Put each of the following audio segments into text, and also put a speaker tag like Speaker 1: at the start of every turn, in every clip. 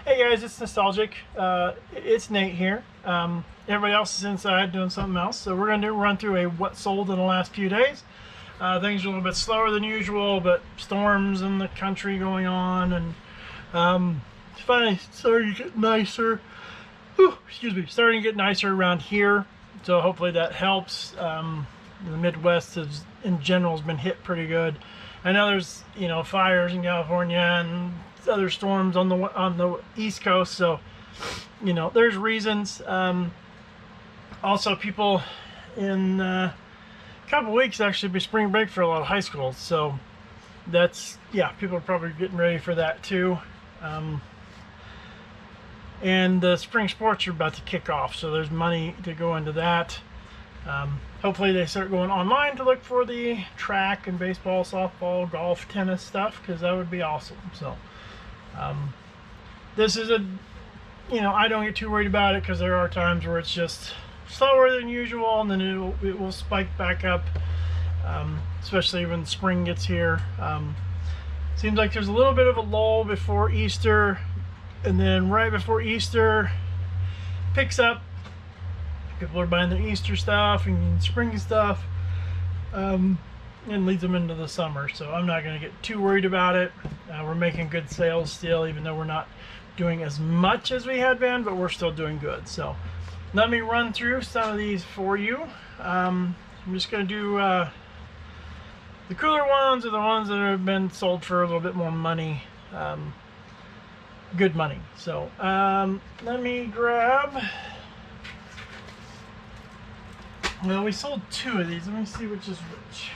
Speaker 1: Hey guys, it's Nostalgic. It's Nate here. Everybody else is inside doing something else, so we're going to run through a what sold in the last few days. Things are a little bit slower than usual, but storms in the country going on, and it's finally starting to get nicer. Excuse me, starting to get nicer around here, so hopefully that helps. The Midwest in general has been hit pretty good. I know there's fires in California and other storms on the East Coast, so there's reasons. Also, people in a couple weeks actually be spring break for a lot of high schools, so that's people are probably getting ready for that too. And the spring sports are about to kick off, so there's money to go into that. Hopefully they start going online to look for the track and baseball, softball, golf, tennis stuff, because that would be awesome. So this is I don't get too worried about it, because there are times where it's just slower than usual, and then it will spike back up, especially when spring gets here. Seems like there's a little bit of a lull before Easter, and then right before Easter picks up. People are buying their Easter stuff and spring stuff, and leads them into the summer. So I'm not going to get too worried about it. We're making good sales still, even though we're not doing as much as we had been, but we're still doing good. So let me run through some of these for you. I'm just going to do the cooler ones, are the ones that have been sold for a little bit more money, good money. So let me grab. Well, we sold two of these. Let me see which is which.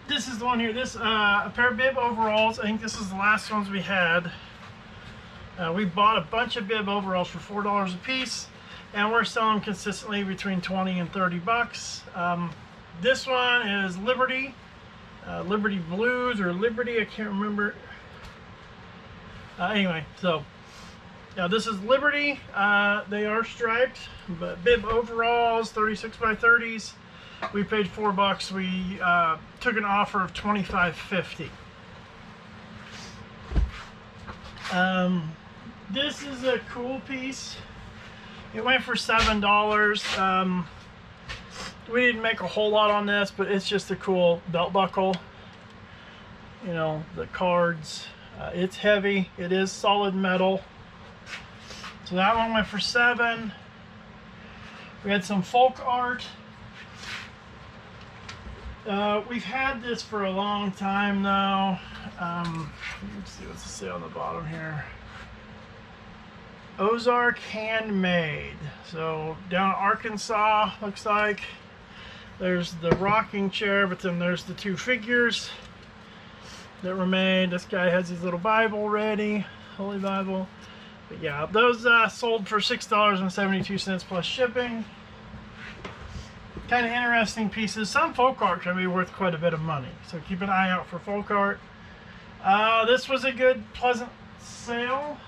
Speaker 1: This is the one here. This a pair of bib overalls. I think this is the last ones we had. We bought a bunch of bib overalls for $4 a piece, and we're selling them consistently between 20 and 30 bucks. This one is Liberty, Liberty Blues or Liberty. I can't remember. Anyway, so. Now this is Liberty. They are striped, but bib overalls, 36 by 30s. We paid $4. We took an offer of $25.50. This is a cool piece. It went for $7. We didn't make a whole lot on this, but it's just a cool belt buckle. The cards. It's heavy. It is solid metal. So that one went for $7. We had some folk art. We've had this for a long time now. Let's see what's it say on the bottom here. Ozark handmade. So down in Arkansas, looks like. There's the rocking chair, but then there's the two figures that were made. This guy has his little Bible ready, Holy Bible. But yeah, those sold for $6.72 plus shipping. Kind of interesting pieces. Some folk art can be worth quite a bit of money, so keep an eye out for folk art. This was a good, pleasant sale.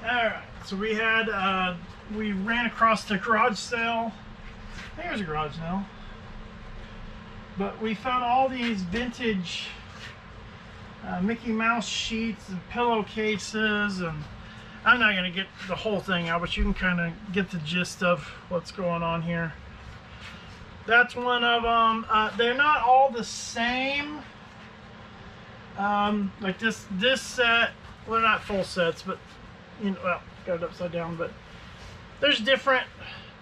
Speaker 1: Alright, so we had, we ran across the garage sale. I think there's a garage sale. But we found all these vintage Mickey Mouse sheets and pillowcases, and I'm not going to get the whole thing out, but you can kind of get the gist of what's going on here. That's one of them. They're not all the same. Like this set, well, they're not full sets, but well, got it upside down, but there's different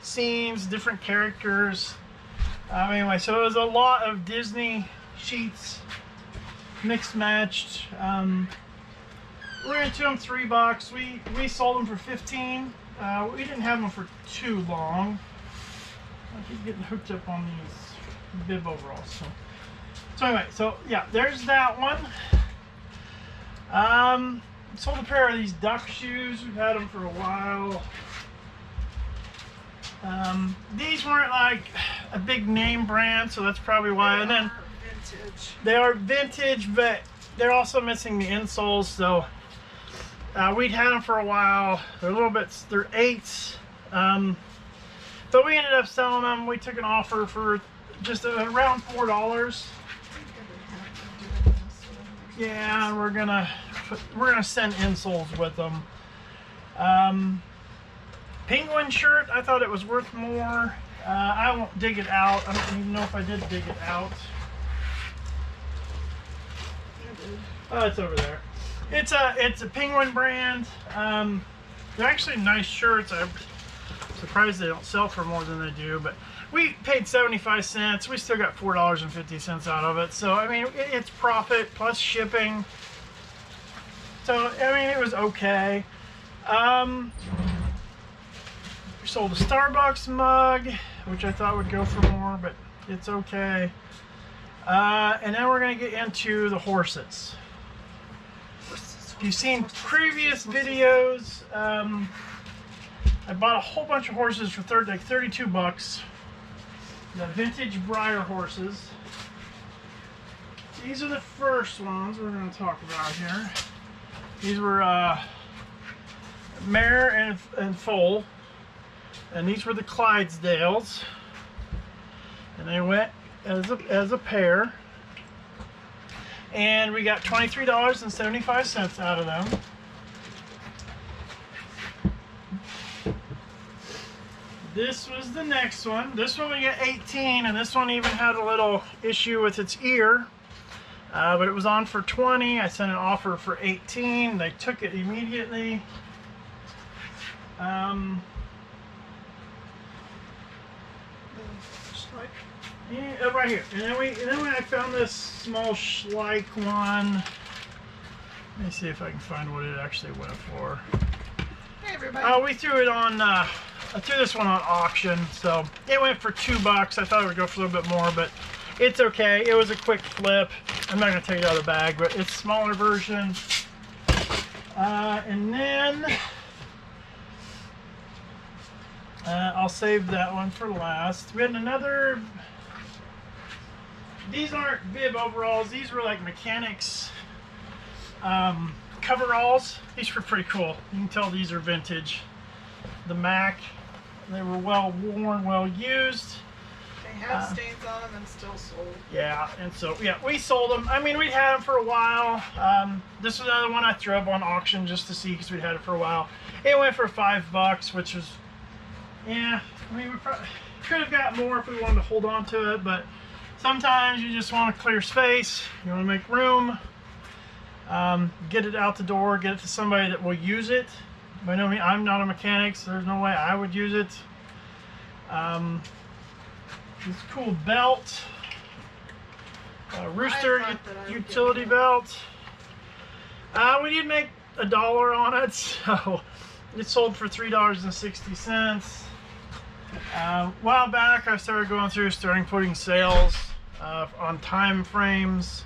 Speaker 1: scenes, different characters. Anyway, so it was a lot of Disney sheets, mixed matched. We were into them $3. We sold them for $15. We didn't have them for too long. I keep getting hooked up on these bib overalls. So anyway, so yeah, there's that one. Sold a pair of these duck shoes. We've had them for a while. These weren't like a big name brand, so that's probably why. And then they are vintage, but they're also missing the insoles. So we'd had them for a while. They're a little bit, they're 8s. But we ended up selling them. We took an offer for just around $4. Yeah, we're gonna send insoles with them. Penguin shirt, I thought it was worth more. I won't dig it out. I don't even know if I did dig it out. Oh, it's over there. It's a Penguin brand. They're actually nice shirts. I'm surprised they don't sell for more than they do, but we paid 75 cents. We still got $4.50 out of it. So, I mean, it's profit plus shipping. So, I mean, it was okay. We sold a Starbucks mug, which I thought would go for more, but it's okay. And then we're going to get into the horses. If you've seen previous videos, I bought a whole bunch of horses for like 32 bucks. The vintage Breyer horses. These are the first ones we're going to talk about here. These were mare and foal, and these were the Clydesdales, and they went as a pair, and we got $23.75 out of them. This was the next one. This one we got 18, and this one even had a little issue with its ear, but it was on for 20. I sent an offer for 18. They took it immediately. Yeah, right here. And then I found this small Schleich one. Let me see if I can find what it actually went for.
Speaker 2: Hey everybody.
Speaker 1: We threw it on. I threw this one on auction, so it went for $2. I thought it would go for a little bit more, but it's okay. It was a quick flip. I'm not gonna take it out of the bag, but it's a smaller version. And then I'll save that one for last. We had another. These aren't bib overalls. These were like mechanics coveralls. These were pretty cool. You can tell these are vintage. The Mac. They were well worn, well used.
Speaker 2: They had stains on them and still sold.
Speaker 1: Yeah, and so yeah, we sold them. I mean, we'd had them for a while. This was another one I threw up on auction just to see because we'd had it for a while. It went for $5, which was, yeah. I mean, we probably could have got more if we wanted to hold on to it, but sometimes you just want to clear space. You want to make room. Get it out the door. Get it to somebody that will use it. By no means, I'm not a mechanic, so there's no way I would use it. This cool belt. Rooster utility belt. We did make $1 on it, so it sold for $3.60. A while back, I started going through, putting sales on time frames.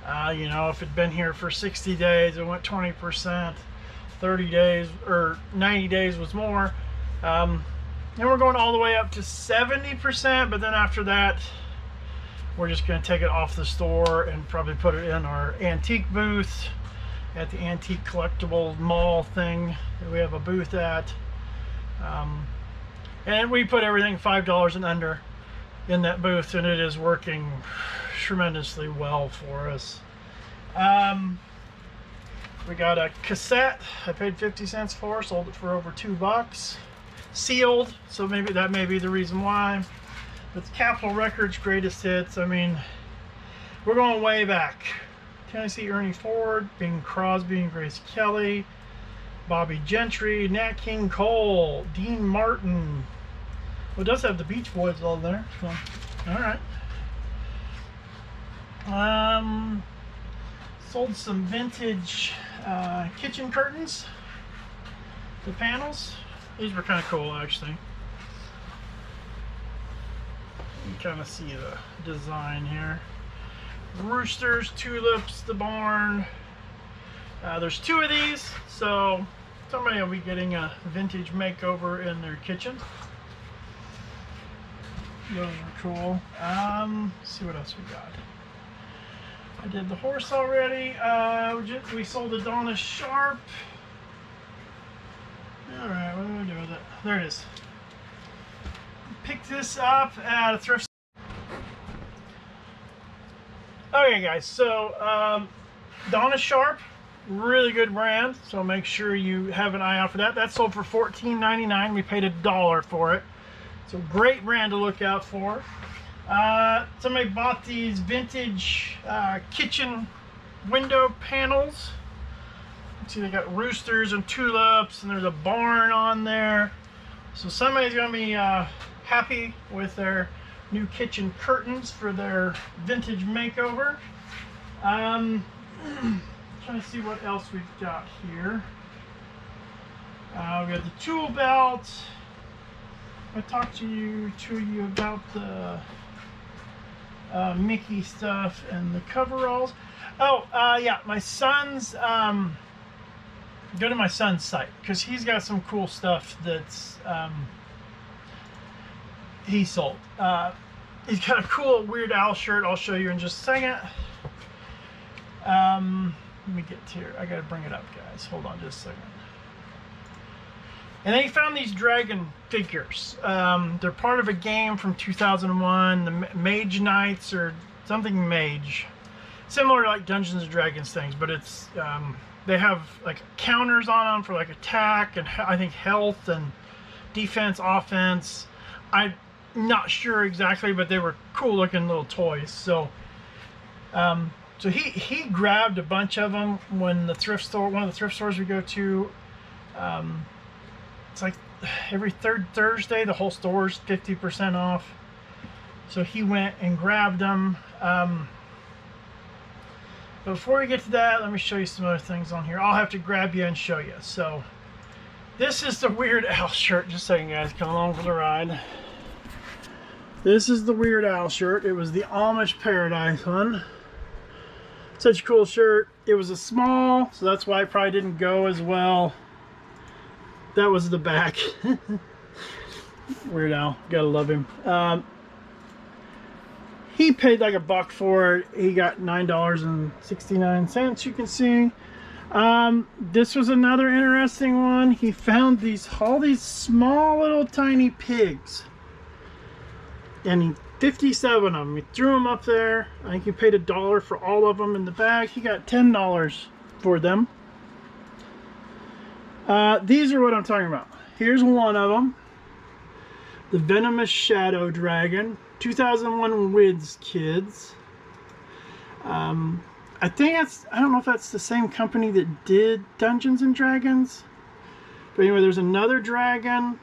Speaker 1: You know, if it'd been here for 60 days, it went 20%. 30 days or 90 days was more. And we're going all the way up to 70%, but then after that, we're just going to take it off the store and probably put it in our antique booth at the antique collectible mall thing that we have a booth at. And we put everything $5 and under in that booth, and it is working tremendously well for us. We got a cassette. I paid 50 cents for, sold it for over $2. Sealed, so maybe that may be the reason why. But the Capitol Records greatest hits. I mean, we're going way back. Tennessee Ernie Ford, Bing Crosby and Grace Kelly, Bobby Gentry, Nat King Cole, Dean Martin. Well, it does have the Beach Boys all there. So, all right. Sold some vintage kitchen curtains. The panels. These were kind of cool, actually. You can kind of see the design here. Roosters, tulips, the barn. There's 2 of these, so somebody will be getting a vintage makeover in their kitchen. Those are cool. Let's see what else we got. I did the horse already. We sold a Donna Sharp. Alright, what do I do with it? There it is. picked this up at a thrift store. Okay guys, so Donna Sharp, really good brand, so make sure you have an eye out for that. That sold for $14.99. We paid $1 for it. So great brand to look out for. Somebody bought these vintage kitchen window panels. See, they got roosters and tulips, and there's a barn on there. So somebody's gonna be happy with their new kitchen curtains for their vintage makeover. Trying to see what else we've got here. We got the tool belt. I talked to you about the Mickey stuff and the coveralls. Oh, yeah, my son's, go to my son's site, because he's got some cool stuff that's, he sold. He's got a cool Weird Al shirt I'll show you in just a second. Let me get to here. I gotta bring it up, guys. Hold on just a second. And then he found these dragon figures. They're part of a game from 2001, the Mage Knights or something Mage. Similar to like Dungeons and Dragons things, but it's they have like counters on them for like attack and I think health and defense, offense. I'm not sure exactly, but they were cool looking little toys. So so he grabbed a bunch of them when the thrift store, one of the thrift stores we go to, it's like every third Thursday the whole store's 50% off. So he went and grabbed them. But before we get to that, let me show you some other things on here. I'll have to grab you and show you. So this is the Weird Al shirt, just so you guys come along for the ride. This is the Weird Al shirt. It was the Amish Paradise one. Such a cool shirt. It was a small, so that's why it probably didn't go as well. That was the back. Weird Al, gotta love him. He paid like $1 for it. He got $9.69, you can see. This was another interesting one. He found all these small little tiny pigs. And he 57 of them. He threw them up there. I think he paid $1 for all of them in the bag. He got $10 for them. These are what I'm talking about. Here's one of them. The Venomous Shadow Dragon. 2001 Wiz Kids. I think I don't know if that's the same company that did Dungeons and Dragons. But anyway, there's another dragon.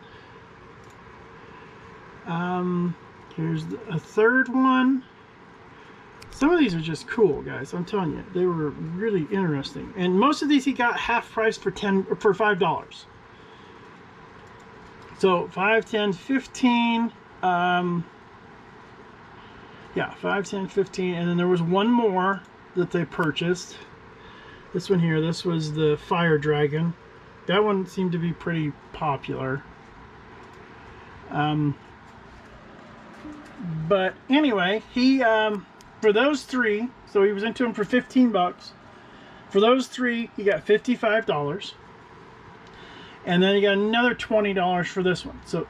Speaker 1: Here's a third one. Some of these are just cool, guys. I'm telling you, they were really interesting. And most of these he got half price for $5. So 5, 10, 15. Yeah, 5, 10, 15. And then there was one more that they purchased. This one here. This was the Fire Dragon. That one seemed to be pretty popular. But anyway, he for those three, so he was into them for $15. For those three, he got $55, and then he got another $20 for this one. So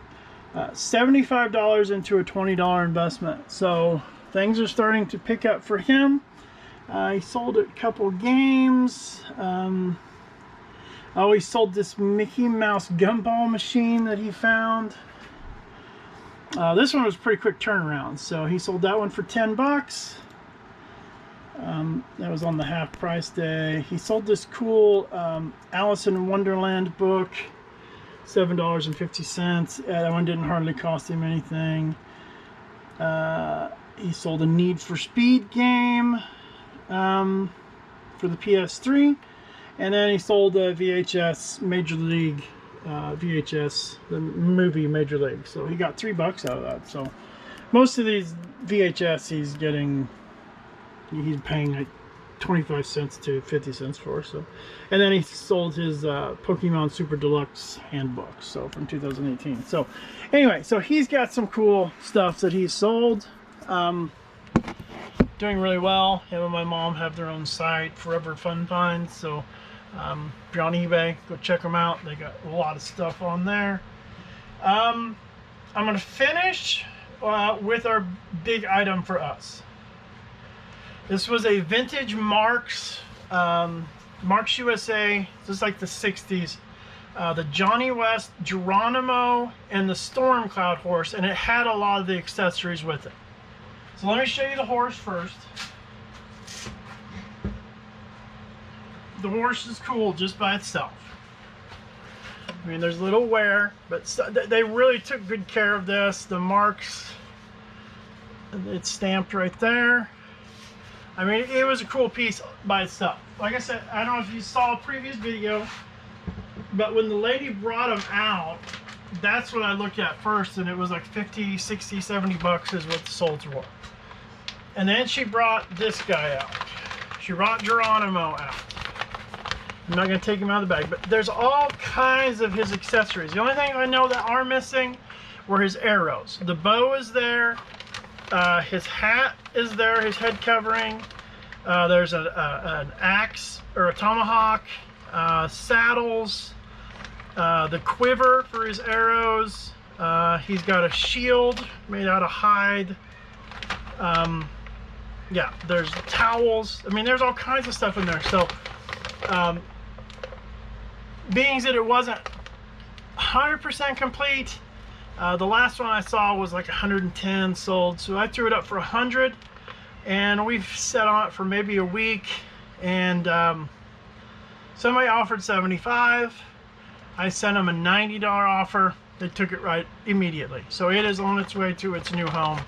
Speaker 1: $75 into a $20 investment. So things are starting to pick up for him. He sold a couple games. Oh, he sold this Mickey Mouse gumball machine that he found. This one was a pretty quick turnaround, so he sold that one for $10. That was on the half price day. He sold this cool Alice in Wonderland book, $7.50. That one didn't hardly cost him anything. He sold a Need for Speed game for the PS3, and then he sold a VHS Major League VHS, the movie Major League. So he got $3 out of that. So most of these VHS he's paying like 25 cents to 50 cents for. So, and then he sold his Pokemon Super Deluxe Handbooks, so from 2018. So anyway, so he's got some cool stuff that he's sold. Doing really well. Him and my mom have their own site, Forever Fun Finds. So if you're on eBay, go check them out. They got a lot of stuff on there. I'm going to finish with our big item for us. This was a vintage Marks USA. This is like the 60s. The Johnny West Geronimo and the Storm Cloud horse, and it had a lot of the accessories with it. So let me show you the horse first. The horse is cool just by itself. I mean, there's little wear, but they really took good care of this. The marks, it's stamped right there. I mean, it was a cool piece by itself. Like I said, I don't know if you saw a previous video, but when the lady brought them out, that's what I looked at first, and it was like 50, 60, 70 bucks is what the sold for. And then she brought this guy out. She brought Geronimo out. I'm not going to take him out of the bag, but there's all kinds of his accessories. The only thing I know that are missing were his arrows. The bow is there. His hat is there, his head covering. There's an axe or a tomahawk, saddles, the quiver for his arrows. He's got a shield made out of hide. Yeah, there's towels. I mean, there's all kinds of stuff in there. So, being that it wasn't 100% complete, the last one I saw was like 110 sold, so I threw it up for 100, and we've sat on it for maybe a week, and somebody offered 75. I sent them a $90 offer. They took it right immediately, so it is on its way to its new home.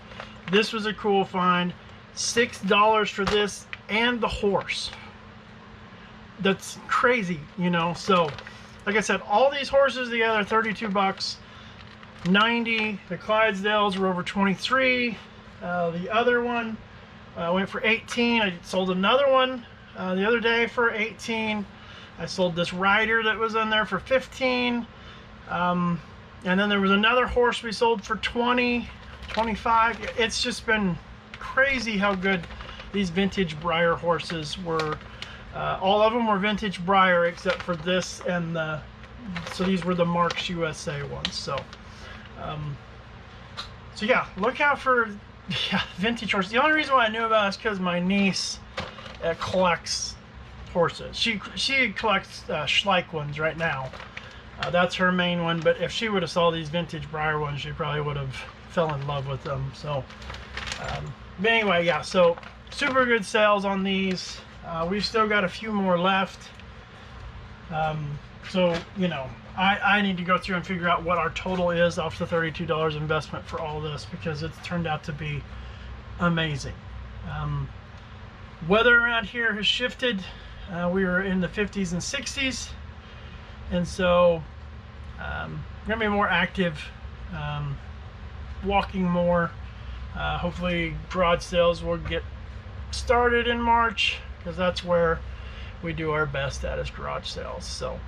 Speaker 1: This was a cool find. $6 for this and the horse. That's crazy, you know. So like I said, all these horses together, 32 bucks. 90. The Clydesdales were over 23. The other one went for 18. I sold another one the other day for 18. I sold this rider that was in there for 15. And then there was another horse we sold for 20, 25. It's just been crazy how good these vintage Breyer horses were. All of them were vintage Breyer except for this and the, so these were the Marks USA ones. So yeah, look out for vintage horses. The only reason why I knew about it is because my niece collects horses. She collects Schleich ones right now. That's her main one, but if she would have saw these vintage Breyer ones, she probably would have fell in love with them. So but anyway, yeah, so super good sales on these. We've still got a few more left. So, you know, I need to go through and figure out what our total is off the $32 investment for all this, because it's turned out to be amazing. Weather around here has shifted. We were in the 50s and 60s, and so we're gonna be more active, walking more. Hopefully garage sales will get started in March, because that's where we do our best at, is garage sales. So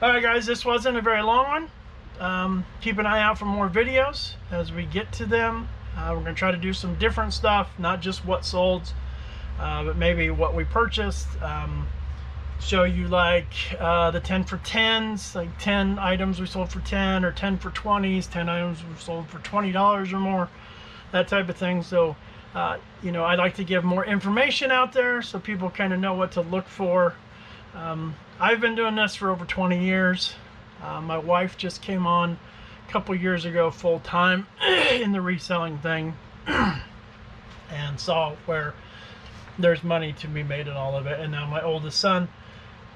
Speaker 1: alright guys, this wasn't a very long one. Keep an eye out for more videos as we get to them. We're going to try to do some different stuff, not just what sold, but maybe what we purchased. Show you like the 10 for 10s, like 10 items we sold for 10, or 10 for 20s, 10 items we sold for $20 or more, that type of thing. So you know, I'd like to give more information out there so people kind of know what to look for. I've been doing this for over 20 years. My wife just came on a couple years ago full-time in the reselling thing and saw where there's money to be made in all of it. And now my oldest son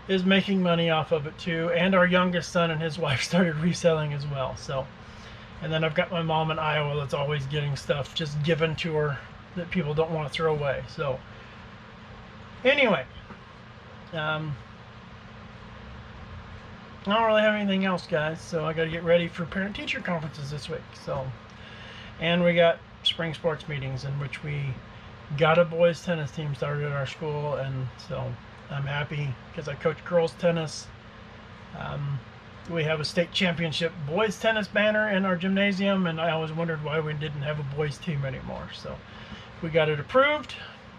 Speaker 1: is making money off of it too, and our youngest son and his wife started reselling as well. So, and then I've got my mom in Iowa that's always getting stuff just given to her that people don't want to throw away. So anyway, I don't really have anything else, guys, so I got to get ready for parent-teacher conferences this week. So, and we got spring sports meetings in which we got a boys tennis team started at our school, and so I'm happy because I coach girls tennis. We have a state championship boys tennis banner in our gymnasium, and I always wondered why we didn't have a boys team anymore. So we got it approved.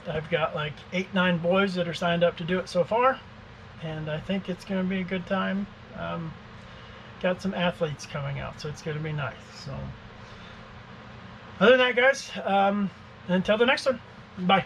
Speaker 1: I've got like 8-9 boys that are signed up to do it so far, and I think it's going to be a good time. Got some athletes coming out, so it's going to be nice. So Other than that, guys, until the next one, bye.